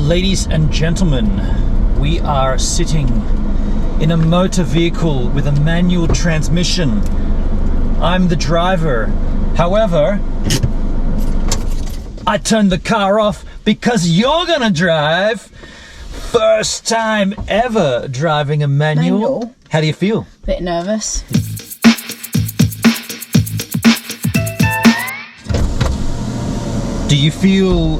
Ladies and gentlemen, we are sitting in a motor vehicle with a manual transmission. I'm the driver. However, I turned the car off because you're gonna drive. First time ever driving a manual. How do you feel? Bit nervous. Do you feel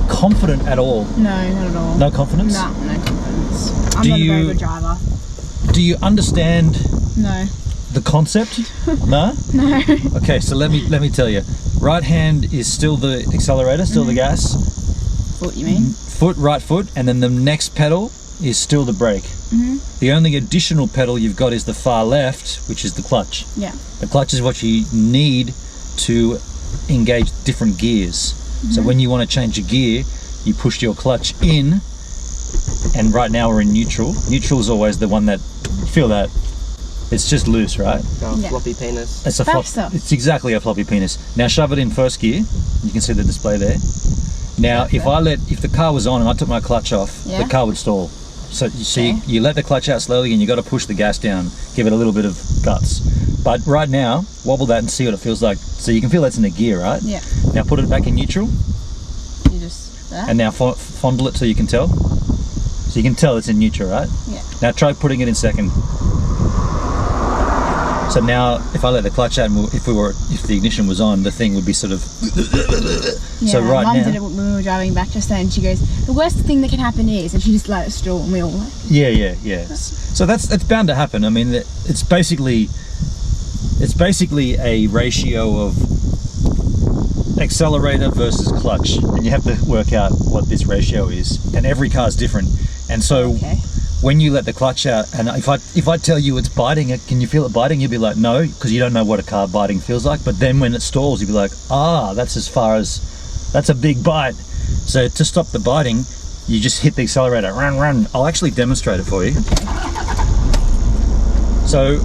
confident at all? No, not at all. No confidence? No, no confidence. I'm not a very good driver. Do you understand No. the concept? No? No. Okay, so let me tell you. Right hand is still the accelerator, still the gas. Foot, you mean? Right foot, and then the next pedal is still the brake. The only additional pedal you've got is the far left, which is the clutch. Yeah. The clutch is what you need to engage different gears. So when you want to change a gear, you push your clutch in, and right now we're in neutral. Neutral is always the one that, you feel that, it's just loose, right? Yeah. Floppy penis. It's a it's exactly a floppy penis. Now shove it in first gear. You can see the display there. Now if the car was on and I took my clutch off, the car would stall. So you see, you let the clutch out slowly and you got to push the gas down, give it a little bit of guts. But right now, wobble that and see what it feels like. So you can feel that's in the gear, right? Yeah. Now put it back in neutral. You just that? And now fondle it so you can tell. So you can tell it's in neutral, right? Yeah. Now try putting it in second. So now, if I let the clutch out, and if the ignition was on, the thing would be sort of. Yeah, so right Mum now. did it when we were driving back just then. She goes, "The worst thing that can happen is," and she just let it stall, and we all went. Yeah. So that's bound to happen. I mean, it's basically a ratio of accelerator versus clutch, and you have to work out what this ratio is. And every car is different. And so when you let the clutch out, and if I tell you it's biting, can you feel it biting? You'll be like, no, because you don't know what a car biting feels like. But then when it stalls, you'll be like, that's a big bite. So to stop the biting, you just hit the accelerator, run. I'll actually demonstrate it for you. So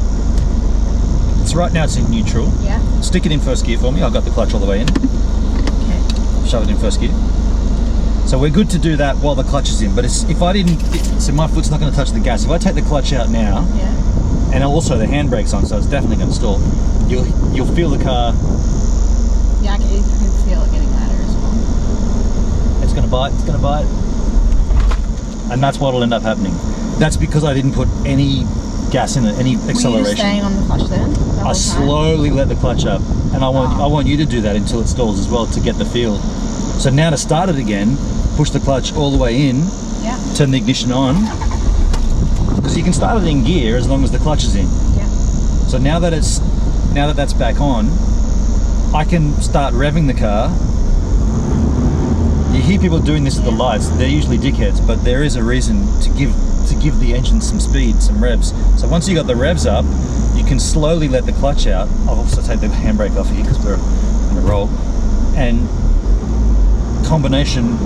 it's right now, it's in neutral. Yeah. Stick it in first gear for me. I've got the clutch all the way in. Okay. Shove it in first gear. So we're good to do that while the clutch is in. But if I didn't, so my foot's not going to touch the gas. If I take the clutch out now, and also the handbrake's on, so it's definitely going to stall. You'll feel the car. Yeah, I can feel it getting louder as well. It's going to bite. It's going to bite. And that's what'll end up happening. That's because I didn't put any gas in it, any acceleration. Were you staying on the clutch then? I slowly let the clutch up, and I want you to do that until it stalls as well to get the feel. So now to start it again, push the clutch all the way in, turn the ignition on, because you can start it in gear as long as the clutch is in. Yeah. So now that that's back on, I can start revving the car. You hear people doing this at the lights. They're usually dickheads, but there is a reason to give the engine some speed, some revs. So once you got the revs up, you can slowly let the clutch out. I'll also take the handbrake off here because we're in a roll. And combination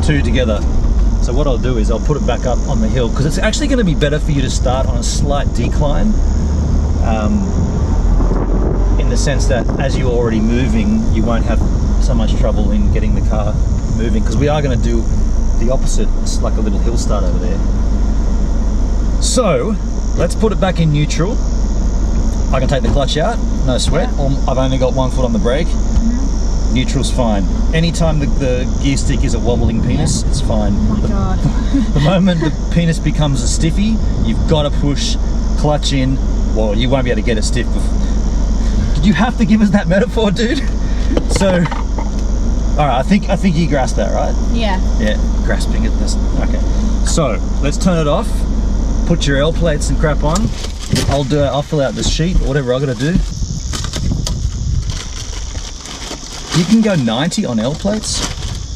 two together. So what I'll do is I'll put it back up on the hill because it's actually going to be better for you to start on a slight decline, in the sense that as you're already moving, you won't have so much trouble in getting the car moving, because we are going to do the opposite. It's like a little hill start over there. So let's put it back in neutral. I can take the clutch out, no sweat. I've only got one foot on the brake. Neutral's fine. Anytime the gear stick is a wobbling penis, it's fine. Oh my God. The moment the penis becomes a stiffy, you've got to push clutch in. Well, you won't be able to get it stiff. Did you have to give us that metaphor, dude? So, all right, I think you grasped that, right? Yeah. Yeah, grasping it. Okay. So let's turn it off. Put your L plates and crap on. I'll fill out this sheet, whatever I got to do. You can go 90 on L plates.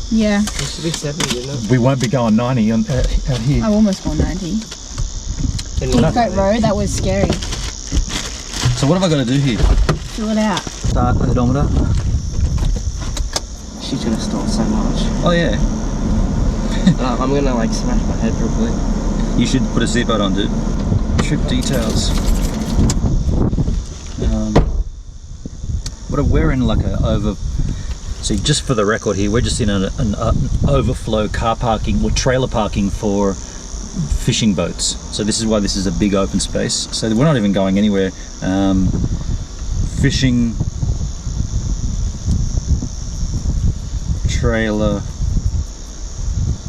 Yeah. It used to be 70, didn't it? We won't be going 90 on out here. I almost gone 90. Heathcote Road, that was scary. So what have I got to do here? Fill it out. Start odometer. She's gonna stall so much. Oh yeah. I'm gonna like smash my head real quick. You should put a seatbelt on, dude. Trip details. We're in like a over See, just for the record here, we're just in an overflow car parking or trailer parking for fishing boats. So this is why this is a big open space. So we're not even going anywhere. Fishing trailer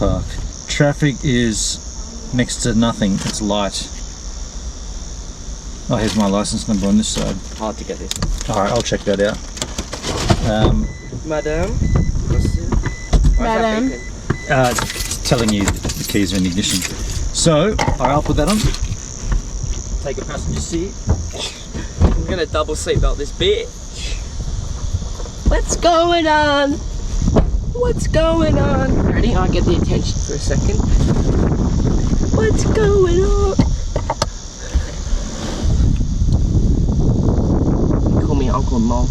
park. Traffic is next to nothing. It's light. Oh, here's my license number on this side. Hard to get this. Alright, I'll check that out. Madam? Madam? It's telling you the keys are in the ignition. So, alright, I'll put that on. Take a passenger seat. I'm gonna double seatbelt this bitch. What's going on? What's going on? Ready? I'll get the attention for a second. What's going on? Call me Uncle Monk.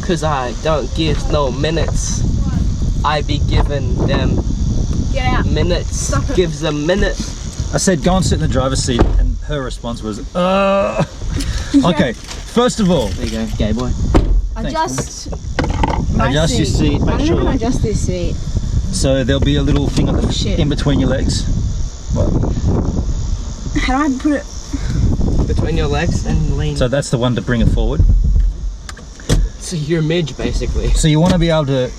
Cause I don't give no minutes. I be giving them Get out. minutes. Stop it. Gives a minute. I said go and sit in the driver's seat, and her response was, Okay, first of all, There you go, gay boy. Adjust. adjust your seat, I make don't know how to sure. adjust this seat. So there'll be a little thing Oh, shit. in between your legs. What? How do I put it? Between your legs and lean. So that's the one to bring it forward. So you're a midge, basically. So you want to be able to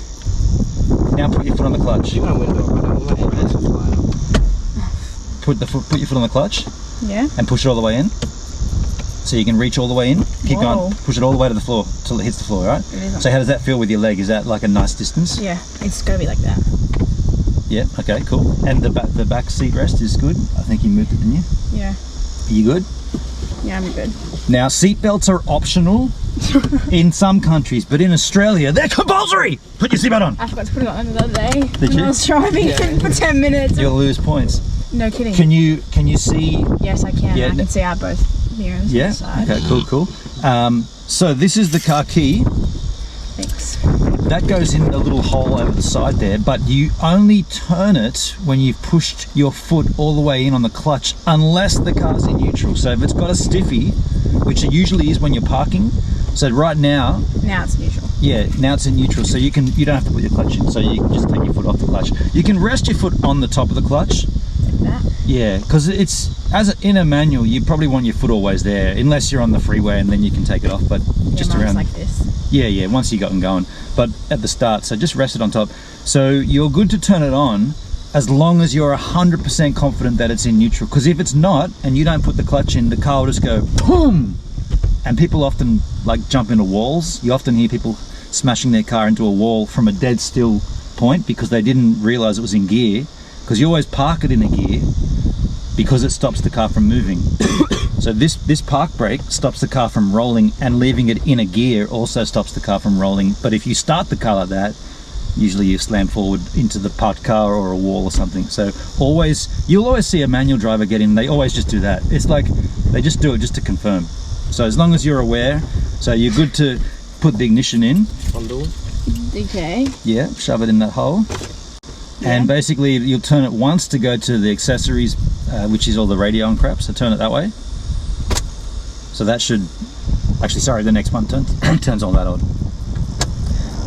now put your foot on the clutch. You got a window right now. My headlights will fly up. Put your foot on the clutch Yeah. and push it all the way in. So you can reach all the way in. Keep Whoa. going. Push it all the way to the floor till it hits the floor, right? It is. So how does that feel with your leg? Is that like a nice distance? Yeah, it's gotta be like that. Yeah. Okay. Cool. And the back seat rest is good. I think you moved it, didn't you? Yeah. Are you good? Yeah, I'm good. Now seatbelts are optional in some countries, but in Australia they're compulsory. Put your seatbelt on. I forgot to put it on the other day. Did when you? I was driving for 10 minutes. You'll lose points. No kidding. Can you see? Yes, I can. Yeah, I can see our both mirrors. Yeah. On the side. Okay. Cool. So this is the car key. Thanks. That goes in a little hole over the side there, but you only turn it when you've pushed your foot all the way in on the clutch, unless the car's in neutral. So if it's got a stiffy, which it usually is when you're parking, so right now, Now it's neutral. yeah, now it's in neutral, so you don't have to put your clutch in, so you can just take your foot off the clutch. You can rest your foot on the top of the clutch. Like that. Yeah, because in a manual, you probably want your foot always there, unless you're on the freeway and then you can take it off, but just mine's around like this. Yeah, once you gotten going. But at the start, so just rest it on top. So you're good to turn it on as long as you're 100% confident that it's in neutral. Because if it's not, and you don't put the clutch in, the car will just go boom! And people often like jump into walls. You often hear people smashing their car into a wall from a dead still point because they didn't realize it was in gear. Because you always park it in a gear because it stops the car from moving. So this park brake stops the car from rolling, and leaving it in a gear also stops the car from rolling. But if you start the car like that, usually you slam forward into the parked car or a wall or something. So you'll always see a manual driver get in, they always just do that. It's like they just do it just to confirm. So as long as you're aware, so you're good to put the ignition in. Okay. Yeah, shove it in that hole. Yeah. And basically you'll turn it once to go to the accessories, which is all the radio and crap, so turn it that way. So that should, actually sorry, the next one turns all that on.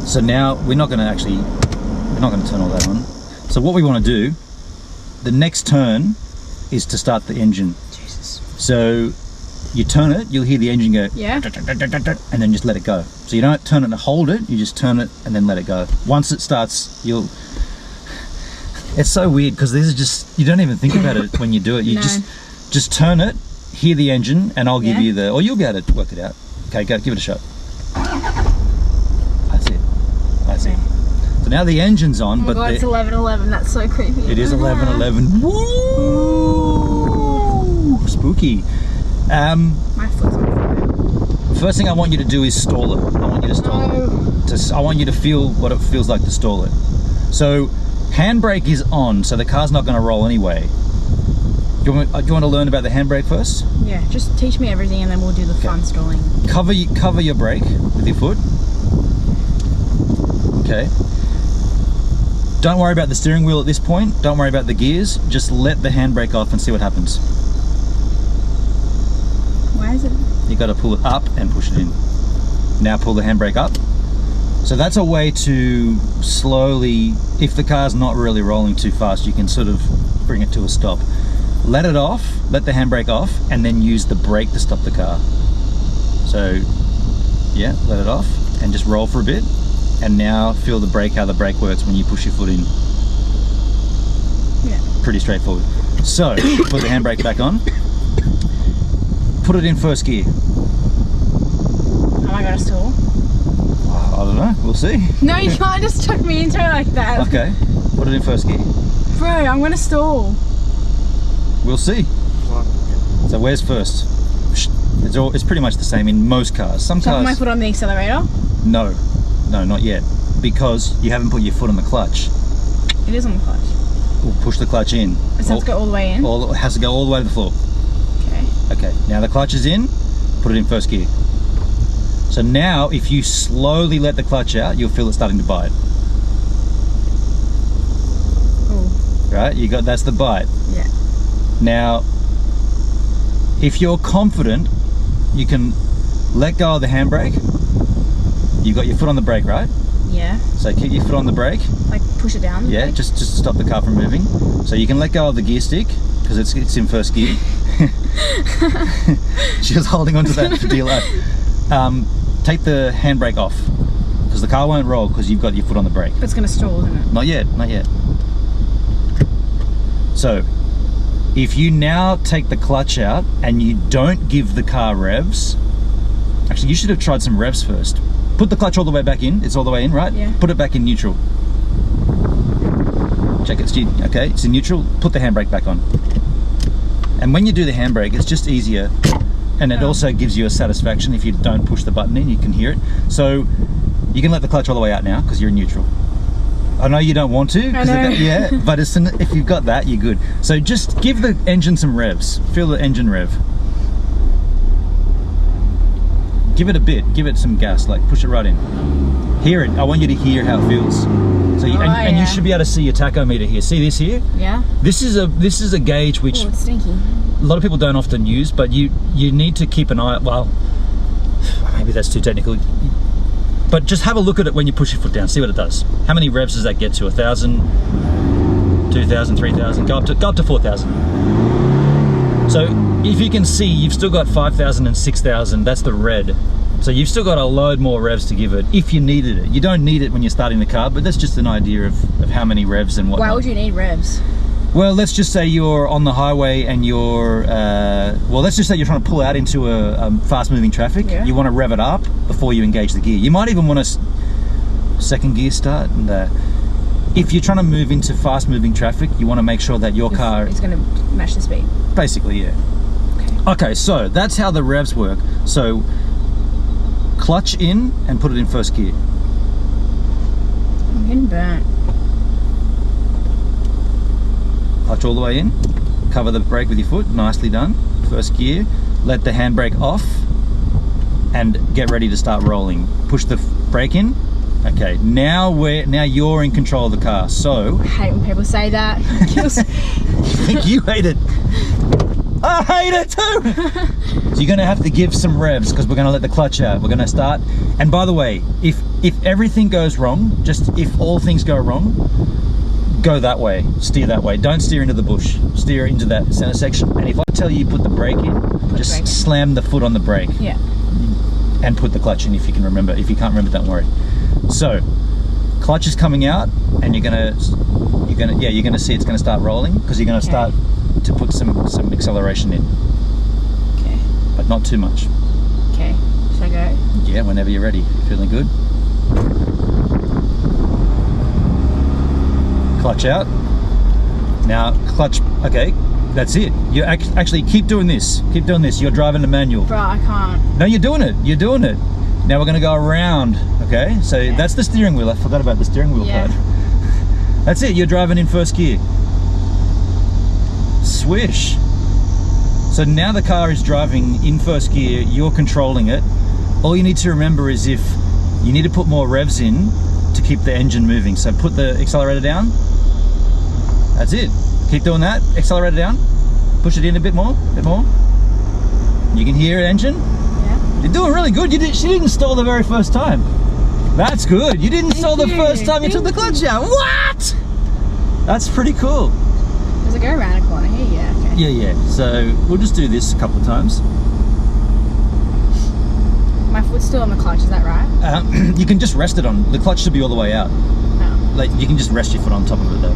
So now we're not going to turn all that on. So what we want to do, the next turn is to start the engine. Jesus. So you turn it, you'll hear the engine go, Yeah. and then just let it go. So you don't turn it and hold it, you just turn it and then let it go. Once it starts, it's so weird because this is just, you don't even think about it when you do it. You No. just turn it, hear the engine, and I'll give Yeah. you or you'll be able to work it out. Okay, go, give it a shot. That's it. Okay. So now the engine's on, Oh my but god, it's 11:11. That's so creepy. it is 11:11. Woo! Spooky. My foot's on fire. First thing I want you to do is stall it. I want you to stall it. I want you to feel what it feels like to stall it. So handbrake is on, so the car's not going to roll anyway. Do you want to learn about the handbrake first? Yeah, just teach me everything and then we'll do the fun stalling. Cover your brake with your foot. Okay. Don't worry about the steering wheel at this point. Don't worry about the gears. Just let the handbrake off and see what happens. Why is it? You got to pull it up and push it in. Now pull the handbrake up. So that's a way to slowly, if the car's not really rolling too fast, you can sort of bring it to a stop. Let it off, let the handbrake off, and then use the brake to stop the car. So yeah, let it off and just roll for a bit. And now feel the brake, how the brake works when you push your foot in. Yeah. Pretty straightforward. So put the handbrake back on. Put it in first gear. Am I gonna stall? I don't know, we'll see. No, you can't just chuck me into it like that. Okay, put it in first gear. Bro, I'm gonna stall. We'll see. So where's first? It's pretty much the same in most cars. Some So cars. put my foot on the accelerator? No, not yet. Because you haven't put your foot on the clutch. It is on the clutch. We'll push the clutch in. It has to go all the way in? It has to go all the way to the floor. Okay. Okay, now the clutch is in, put it in first gear. So now if you slowly let the clutch out, you'll feel it starting to bite. Ooh. Right, that's the bite. Yeah. Now, if you're confident, you can let go of the handbrake. You got your foot on the brake, right? Yeah. So keep your foot on the brake. Like push it down? Yeah, like? just to stop the car from moving. So you can let go of the gear stick because it's in first gear. She was holding onto that for dear life. Take the handbrake off because the car won't roll because you've got your foot on the brake. But it's gonna stall, isn't it? Not yet, not yet. So if you now take the clutch out and you don't give the car revs, actually you should have tried some revs first. Put the clutch all the way back in. It's all the way in, right? Yeah. Put it back in neutral. Check it. Okay, it's in neutral. Put the handbrake back on. And when you do the handbrake, it's just easier. And it also gives you a satisfaction if you don't push the button in, you can hear it. So you can let the clutch all the way out now because you're in neutral. I know you don't want to. I know. Yeah, but if you've got that, you're good. So just give the engine some revs. Feel the engine rev. Give it a bit. Give it some gas. Like push it right in. Hear it. I want you to hear how it feels. So and you should be able to see your tachometer here. See this here? Yeah. This is a gauge which it's stinky. a lot of people don't often use, but you need to keep an eye. Well, maybe that's too technical. But just have a look at it when you push your foot down. See what it does. How many revs does that get to? 1,000, 2,000, 3,000. Go up to 4,000. So if you can see, you've still got 5,000 and 6,000. That's the red. So you've still got a load more revs to give it if you needed it. You don't need it when you're starting the car, but that's just an idea of how many revs and whatnot. Why would you need revs? Well, let's just say you're on the highway and you're, well, let's just say you're trying to pull out into a fast-moving traffic. Yeah. You want to rev it up before you engage the gear. You might even want to second gear start. And if you're trying to move into fast-moving traffic, you want to make sure that your car is going to match the speed. Basically, yeah. Okay, so that's how the revs work. So clutch in and put it in first gear. I'm getting burnt. Clutch all the way in, cover the brake with your foot, nicely done. First gear, let the handbrake off and get ready to start rolling. Push the brake in. Okay, now you're in control of the car. So I hate when people say that. I think you hate it. I hate it too. So you're gonna have to give some revs because we're gonna let the clutch out. We're gonna start. And by the way, if everything goes wrong, just if all things go wrong, go that way, steer that way. Don't steer into the bush. Steer into that center section. And if I tell you put the brake in, just slam the foot on the brake. Yeah. And put the clutch in if you can remember. If you can't remember, don't worry. So, clutch is coming out, and you're gonna see it's gonna start rolling because you're gonna start to put some acceleration in. Okay. But not too much. Okay. Should I go? Yeah, whenever you're ready. Feeling good? Clutch out. Now clutch. Okay, that's it. You actually keep doing this. Keep doing this. You're driving the manual. Bro, I can't. No, you're doing it. You're doing it. Now we're going to go around. Okay, so that's the steering wheel. I forgot about the steering wheel part. That's it. You're driving in first gear. Swish. So now the car is driving in first gear. You're controlling it. All you need to remember is if you need to put more revs in to keep the engine moving. So put the accelerator down. That's it. Keep doing that. Accelerator down. Push it in a bit more. You can hear the engine. Yeah. You're doing really good. She didn't stall the very first time. That's good. You didn't stall the first time you took the clutch out. What? That's pretty cool. Does it go around a corner here? Yeah, okay. Yeah. So we'll just do this a couple of times. My foot's still on the clutch, is that right? You can just rest it on. The clutch should be all the way out. Oh. Like you can just rest your foot on top of it though.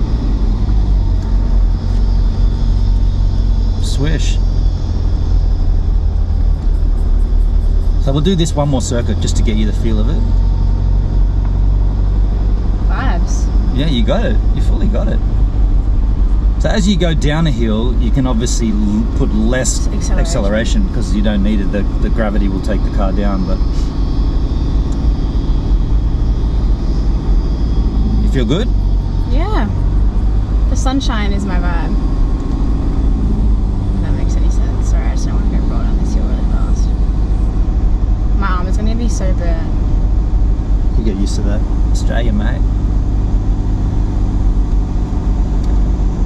Swish. So we'll do this one more circuit just to get you the feel of it. Vibes. Yeah, you got it. You fully got it. So as you go down a hill, you can obviously put less acceleration because you don't need it. The gravity will take the car down. But you feel good? Yeah. The sunshine is my vibe. If that makes any sense. Sorry, I just don't want to go roll down this hill really fast. My arm is going to be so burnt. You get used to that. Australia, mate.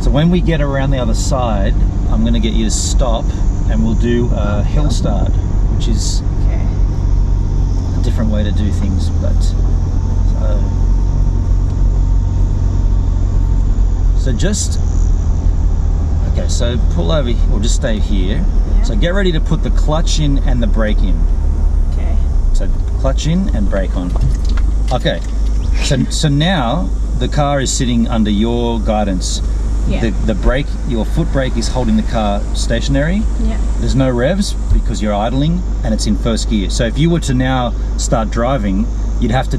So when we get around the other side, I'm going to get you to stop and we'll do a hill start, which is a different way to do things. But so just okay. So pull over, or just stay here. Yeah. So get ready to put the clutch in and the brake in. Okay. So clutch in and brake on. Okay. So now the car is sitting under your guidance. Yeah. The brake, your foot brake is holding the car stationary. Yeah. There's no revs because you're idling and it's in first gear. So if you were to now start driving, you'd have to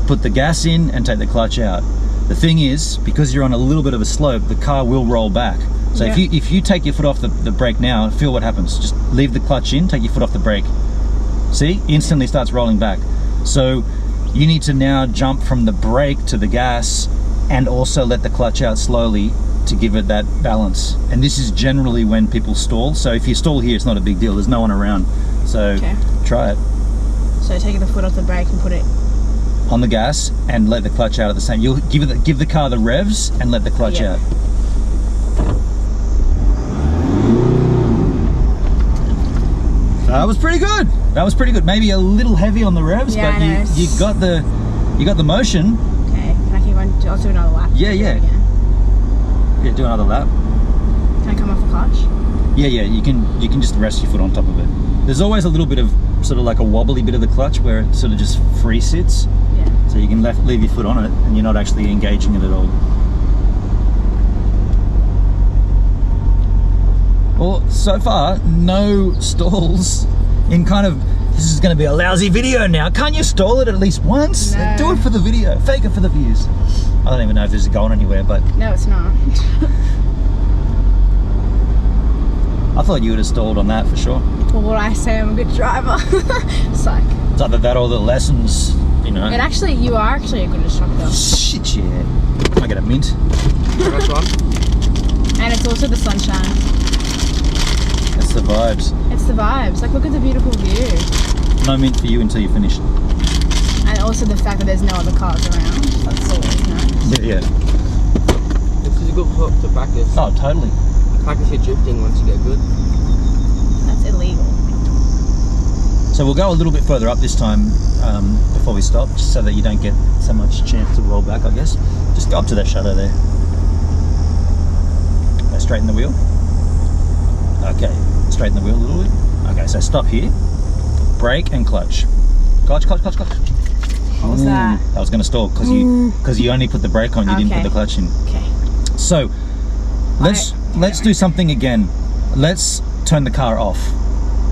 put the gas in and take the clutch out. The thing is, because you're on a little bit of a slope, the car will roll back. So if you take your foot off the brake now, feel what happens. Just leave the clutch in, take your foot off the brake. See? Instantly starts rolling back. So you need to now jump from the brake to the gas and also let the clutch out slowly to give it that balance. And this is generally when people stall. So if you stall here, it's not a big deal. There's no one around. So try it. So take the foot off the brake and put it on the gas and let the clutch out at the same. You'll give the car the revs and let the clutch out. That was pretty good. That was pretty good. Maybe a little heavy on the revs, but you got the motion. Okay. Can I keep on? I'll do another lap. Yeah. Yeah, do another lap. Can I come off the clutch? Yeah. You can just rest your foot on top of it. There's always a little bit of sort of like a wobbly bit of the clutch where it sort of just free sits. Yeah. So you can leave your foot on it and you're not actually engaging it at all. Well, so far, no stalls in kind of, this is going to be a lousy video now. Can't you stall it at least once? No. Do it for the video. Fake it for the views. I don't even know if this is going anywhere, but... No, it's not. I thought you would have stalled on that for sure. Well, what I say, I'm a good driver. Psych. It's either that or the lessons, you know. And actually, you are actually a good instructor. Shit, yeah. Can I get a mint? First one. And it's also the sunshine. That's the vibes. It's the vibes. Like, look at the beautiful view. No mint for you until you finish. And also the fact that there's no other cars around. That's always nice. Yeah. This is a good hook to practice. Oh, totally. Practice your drifting once you get good. That's illegal. So we'll go a little bit further up this time before we stop, just so that you don't get so much chance to roll back, I guess. Just go up to that shadow there. Okay, straighten the wheel. Okay, straighten the wheel a little bit. Okay, so stop here. Brake and clutch. Clutch. What was that? I was going to stall because you only put the brake on, you didn't put the clutch in. Okay. So let's do something again. Let's turn the car off.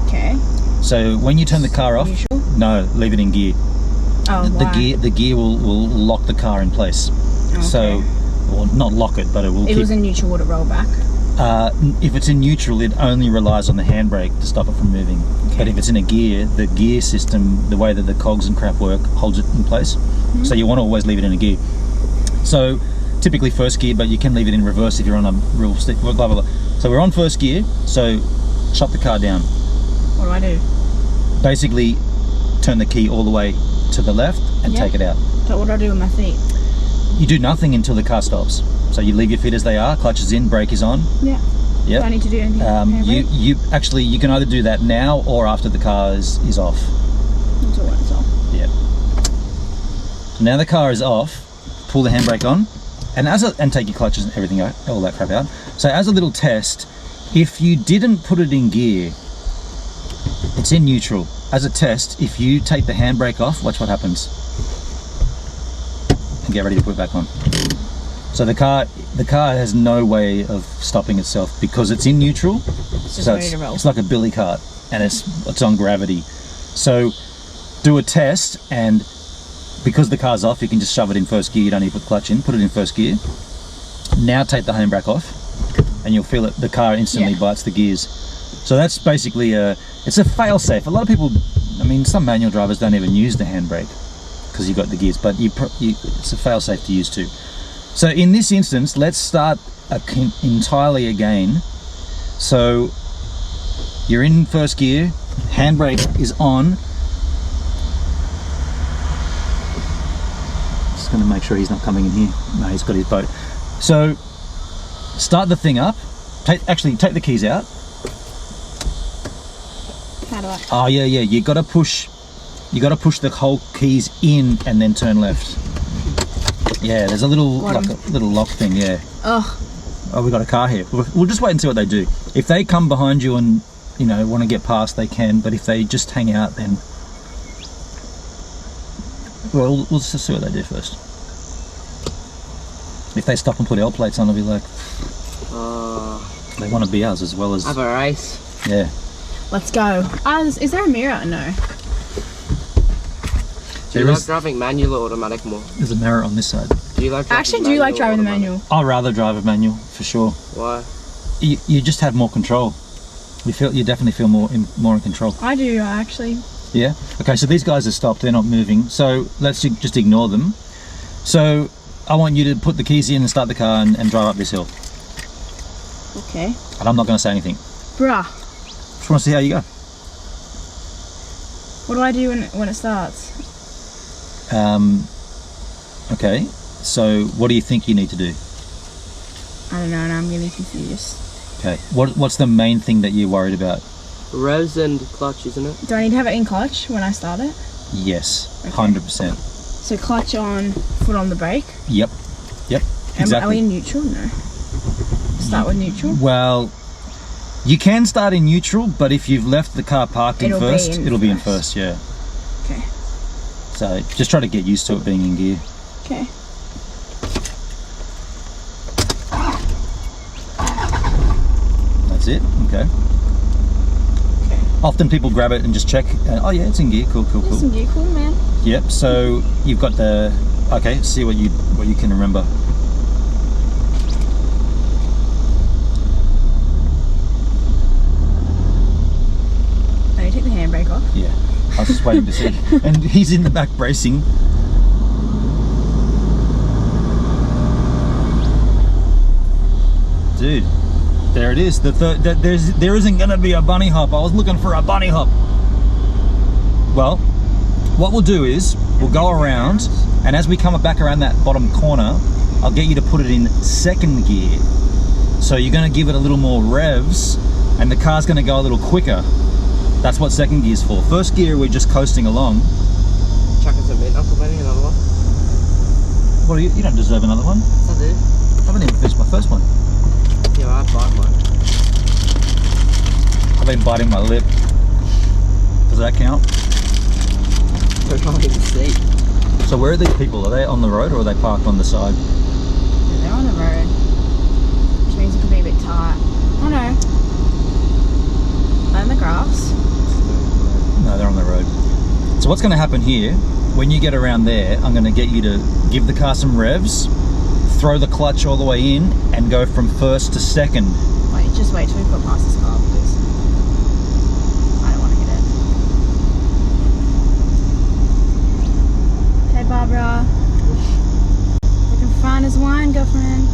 Okay. So when you turn the car off, no, leave it in gear. Oh, the gear will lock the car in place. Okay. So, or not lock it, but it will. If it was in neutral, would it roll back? If it's in neutral, it only relies on the handbrake to stop it from moving. Okay. But if it's in a gear, the gear system, the way that the cogs and crap work, holds it in place. Mm-hmm. So you want to always leave it in a gear. So typically first gear, but you can leave it in reverse if you're on a real stick. Blah blah blah. So we're on first gear. So shut the car down. What do I do? Basically, turn the key all the way to the left and take it out. So what do I do with my feet? You do nothing until the car stops. So you leave your feet as they are, clutch is in, brake is on. Yeah. Yep. Do I need to do anything? You actually, you can either do that now or after the car is off. That's all right, it's off. Yeah. So now the car is off, pull the handbrake on, and take your clutches and everything out, all that crap out. So as a little test, if you didn't put it in gear, it's in neutral. As a test, if you take the handbrake off, watch what happens. And get ready to put it back on. So the car has no way of stopping itself because it's in neutral. It's just So ready to roll. it's like a billy cart, and it's on gravity. So do a test, and because the car's off, you can just shove it in first gear. You don't need to put the clutch in. Put it in first gear. Now take the handbrake off, and you'll feel it. The car instantly bites the gears. So that's basically it's a fail-safe. A lot of people, I mean, some manual drivers don't even use the handbrake because you've got the gears, but it's a fail-safe to use too. So in this instance, let's start entirely again. So you're in first gear, handbrake is on. Just going to make sure he's not coming in here. No, he's got his boat. So start the thing up. Take the keys out. How do I? Oh yeah, you got to push the whole keys in and then turn left. Yeah, there's a little lock thing. Yeah. Oh, we got a car here. We'll just wait and see what they do. If they come behind you and want to get past, they can. But if they just hang out, then we'll just see what they do first. If they stop and put L plates on, I'll be like, they want to be ours as well as. Have a race. Yeah. Let's go. Is there a mirror? No. Do you like driving manual or automatic more? There's a mirror on this side. Do you like driving I actually do like driving the manual. I'd rather drive a manual for sure. Why? You just have more control. You definitely feel more in control. I do actually. Yeah. Okay. So these guys are stopped. They're not moving. So let's just ignore them. So I want you to put the keys in and start the car and drive up this hill. Okay. And I'm not going to say anything. Bruh. Just want to see how you go. What do I do when it starts? Okay. So what do you think you need to do? I don't know, and I'm getting confused. Okay. What's the main thing that you're worried about? Revs and clutch, isn't it? Do I need to have it in clutch when I start it? Yes. Okay. 100%. So clutch on, foot on the brake. Yep. Exactly. Are we in neutral? No. Start with neutral. Well, you can start in neutral, but if you've left the car parked in first, it'll be in first. Yeah. Okay. So just try to get used to it being in gear. Okay. That's it. Okay. Often people grab it and just check. Oh yeah, it's in gear. Cool. It's in gear. Cool, man. Yep. So you've got the. Okay. See what you can remember. I need to take the handbrake off. Yeah. I was just waiting to see. And he's in the back bracing. Dude, there it is. There isn't going to be a bunny hop. I was looking for a bunny hop. Well, what we'll do is we'll go around, and as we come back around that bottom corner, I'll get you to put it in second gear. So you're going to give it a little more revs, and the car's going to go a little quicker. That's what second gear's for. First gear, we're just coasting along. Chuck us a bit, Uncle Benny, another one. What do you don't deserve another one. I do. I haven't even finished my first one. Yeah, I bite mine. I've been biting my lip. Does that count? They're not in the seat. So where are these people? Are they on the road or are they parked on the side? They're on the road. Which means it could be a bit tight. Oh no. They're in the grass. No, they're on the road. So what's going to happen here, when you get around there, I'm going to get you to give the car some revs, throw the clutch all the way in, and go from first to second. Just wait till we put past this car because I don't want to hit it. Hey Barbara. Looking fine as wine, girlfriend.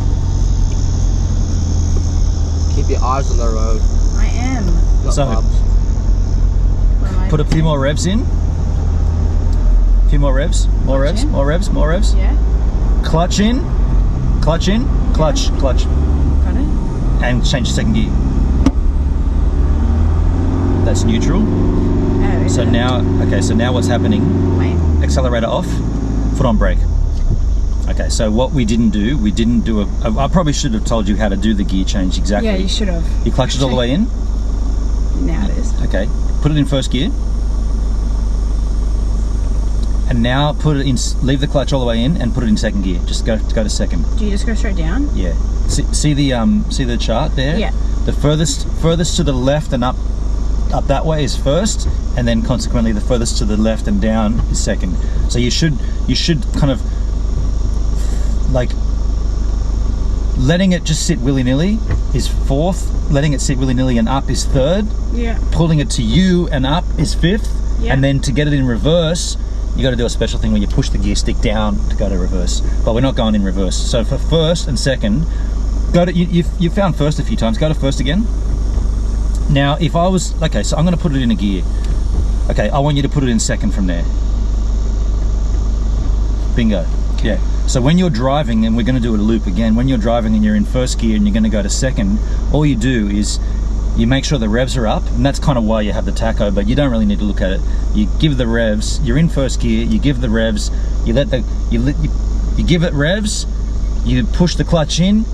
Keep your eyes on the road. I am. Not So, bubs. put a few more revs in. A few more revs. More revs. in. More revs. More revs. Yeah. Clutch in. Clutch in. Clutch. Clutch. Got it. and change to second gear. That's neutral. Oh, So now, okay, so now what's happening? Wait. Accelerator off, foot on brake. Okay, so what we didn't do I probably should have told you how to do the gear change exactly. Yeah, you should have. Your clutch is all the way in. Now it is. Okay, put it in first gear. And now leave the clutch all the way in and put it in second gear. Just go to second. Do you just go straight down? Yeah. See the chart there? Yeah. The furthest to the left and up that way is first, and then consequently the furthest to the left and down is second. So you should kind of like letting it just sit willy-nilly is fourth, letting it sit willy-nilly and up is third, Yeah. pulling it to you and up is fifth, Yeah. and then to get it in reverse you got to do a special thing where you push the gear stick down to go to reverse, but we're not going in reverse. So for first and second, you found first a few times, go to first again. Now if I was, okay, so I'm going to put it in a gear. Okay, I want you to put it in second from there. Bingo. Yeah. So when you're driving, and we're going to do a loop again, when you're driving and you're in first gear and you're going to go to second, all you do is you make sure the revs are up, and that's kind of why you have the tacho, but you don't really need to look at it. You give the revs, you're in first gear, you give the revs, you give it revs, you push the clutch in,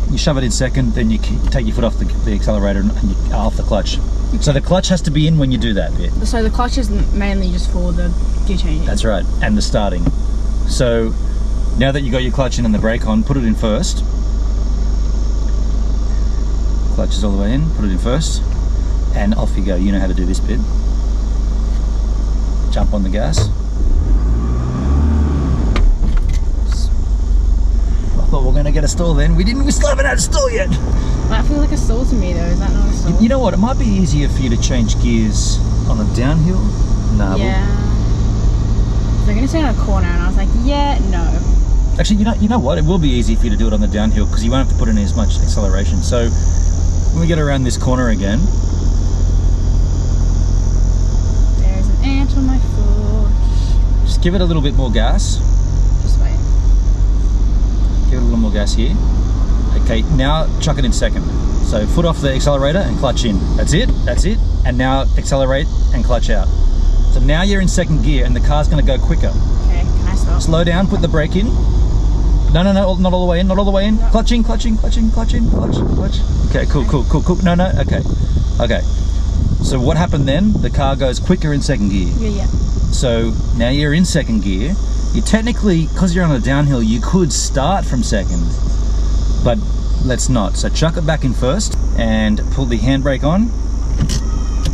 you shove it in second, then you take your foot off the accelerator and off the clutch. So the clutch has to be in when you do that bit. So the clutch is mainly just for the gear changing. That's right, and the starting. So now that you got your clutch in and the brake on, put it in first. Clutch is all the way in, put it in first, and off you go. You know how to do this bit. Jump on the gas. I thought we were going to get a stall then. We still haven't had a stall yet. That feels like a stall to me though, is that not a stall? You know what, it might be easier for you to change gears on a downhill. Nah, yeah. They're going to say on a corner and I was like, yeah, no. Actually, you know what, it will be easy for you to do it on the downhill because you won't have to put in as much acceleration. So when we get around this corner again, there's an ant on my foot. just give it a little bit more gas. Just wait. Give it a little more gas here. Okay, now chuck it in second. So foot off the accelerator and clutch in. That's it. And now accelerate and clutch out. So now you're in second gear and the car's going to go quicker. Okay, can I stop? Slow down, put the brake in. No, not all the way in, not all the way in. Clutch in, clutch. Okay, cool. No, okay. So what happened then? The car goes quicker in second gear. Yeah. So now you're in second gear. You technically, because you're on a downhill, you could start from second, but let's not. So chuck it back in first and pull the handbrake on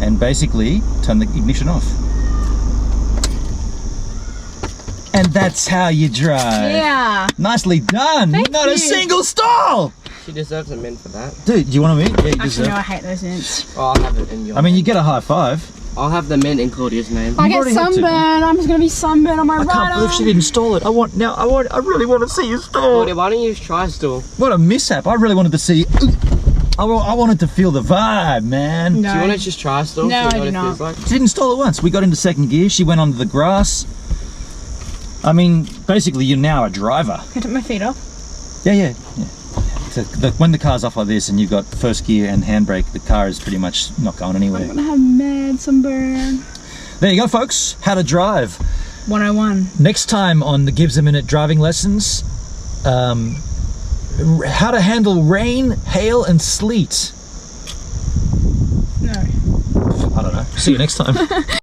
and basically turn the ignition off. And that's how you drive. Yeah. Nicely done. Thank Not you. a single stall. She deserves a mint for that. Dude, do you want a mint? Yeah, you Actually, deserve. no, I hate those mints. Oh, I'll have it in your I mean, you name. get a high five. I'll have the mint in Claudia's name. I get already had to. sunburned. I'm just going to be sunburned on my I right can't believe she didn't stall it. I really want to see you stall. Claudia, why don't you use Tri-Stall? What a mishap. I really wanted to see. I wanted to feel the vibe, man. No. Do you want to just Tri-Stall? No, so you know I what do it not. feels like? She didn't stall it once. We got into second gear. She went onto the grass. I mean, basically, you're now a driver. Can I take my feet off? Yeah. So when the car's off like this and you've got first gear and handbrake, the car is pretty much not going I'm anywhere. going to have mad sunburn. There you go, folks. How to drive. 101. Next time on the Gibbs a Minute driving lessons, how to handle rain, hail, and sleet. No. I don't know. See you next time.